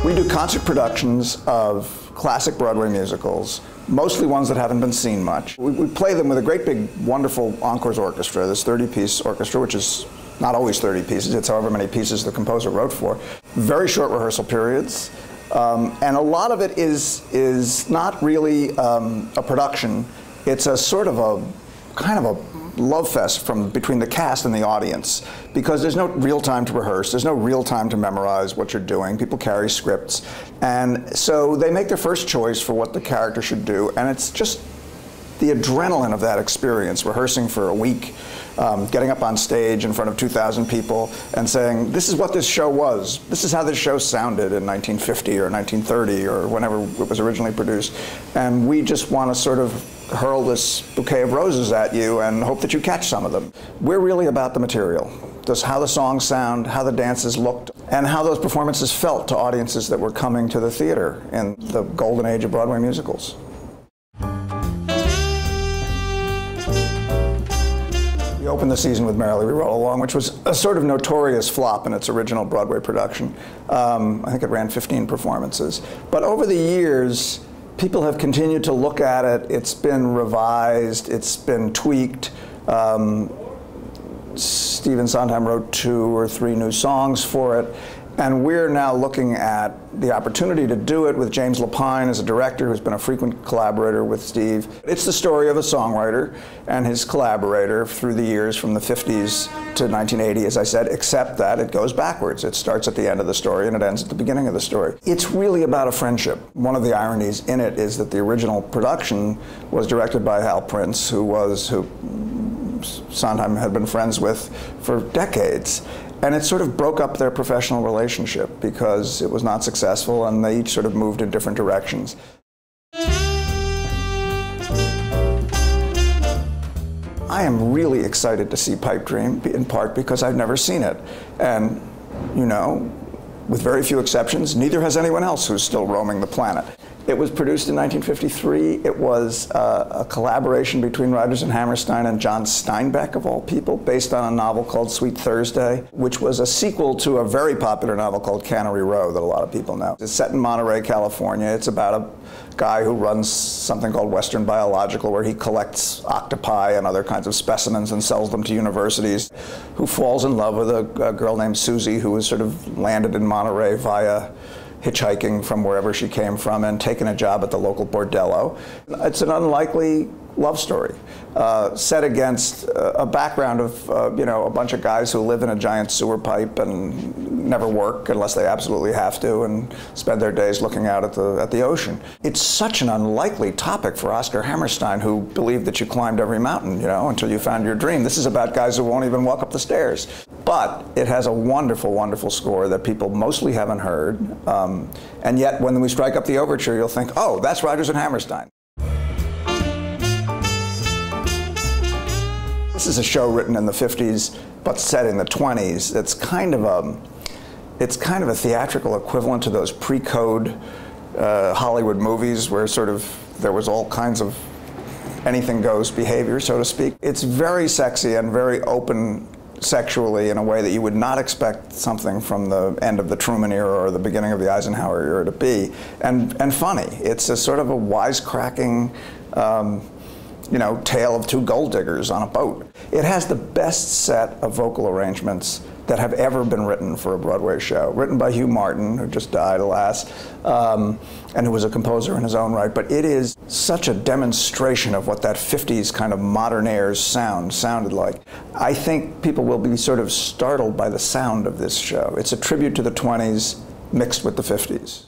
We do concert productions of classic Broadway musicals, mostly ones that haven't been seen much. We play them with a great big, wonderful Encores orchestra, this 30-piece orchestra, which is not always 30 pieces, it's however many pieces the composer wrote for. Very short rehearsal periods, and a lot of it is not really a production. It's a sort of a kind of a love fest between the cast and the audience, because there's no real time to rehearse, there's no real time to memorize what you're doing. People carry scripts, and so they make their first choice for what the character should do, and it's just the adrenaline of that experience, rehearsing for a week, getting up on stage in front of 2,000 people and saying, this is what this show was, this is how this show sounded in 1950 or 1930 or whenever it was originally produced, and we just want to sort of hurl this bouquet of roses at you and hope that you catch some of them. We're really about the material, just how the songs sound, how the dances looked, and how those performances felt to audiences that were coming to the theater in the golden age of Broadway musicals. We opened the season with Merrily We Roll Along, which was a sort of notorious flop in its original Broadway production. I think it ran 15 performances. But over the years, people have continued to look at it. It's been revised, it's been tweaked. Stephen Sondheim wrote 2 or 3 new songs for it. And we're now looking at the opportunity to do it with James Lapine as a director who's been a frequent collaborator with Steve. It's the story of a songwriter and his collaborator through the years from the 50s to 1980, as I said, except that it goes backwards. It starts at the end of the story and it ends at the beginning of the story. It's really about a friendship. One of the ironies in it is that the original production was directed by Hal Prince, who Sondheim had been friends with for decades. And it sort of broke up their professional relationship because it was not successful and they each sort of moved in different directions. I am really excited to see Pipe Dream, in part because I've never seen it. And, you know, with very few exceptions, neither has anyone else who's still roaming the planet. It was produced in 1953. It was a collaboration between Rodgers and Hammerstein and John Steinbeck, of all people, based on a novel called Sweet Thursday, which was a sequel to a very popular novel called Cannery Row that a lot of people know. It's set in Monterey, California. It's about a guy who runs something called Western Biological, where he collects octopi and other kinds of specimens and sells them to universities, who falls in love with a girl named Susie, who was sort of landed in Monterey via hitchhiking from wherever she came from and taken a job at the local bordello. It's an unlikely love story set against a background of you know, a bunch of guys who live in a giant sewer pipe and never work unless they absolutely have to and spend their days looking out at the ocean. It's such an unlikely topic for Oscar Hammerstein, who believed that you climbed every mountain, you know, until you found your dream. This is about guys who won't even walk up the stairs. But it has a wonderful, wonderful score that people mostly haven't heard. And yet, when we strike up the overture, you'll think, oh, that's Rodgers and Hammerstein. This is a show written in the 50s, but set in the 20s. It's kind of a theatrical equivalent to those pre-code Hollywood movies where sort of there was all kinds of anything goes behavior, so to speak. It's very sexy and very open sexually in a way that you would not expect something from the end of the Truman era or the beginning of the Eisenhower era to be, and funny. It's a sort of a wisecracking, you know, tale of 2 gold diggers on a boat. It has the best set of vocal arrangements that have ever been written for a Broadway show. Written by Hugh Martin, who just died, alas, and who was a composer in his own right. But it is such a demonstration of what that 50s kind of modern airs sounded like. I think people will be sort of startled by the sound of this show. It's a tribute to the 20s mixed with the 50s.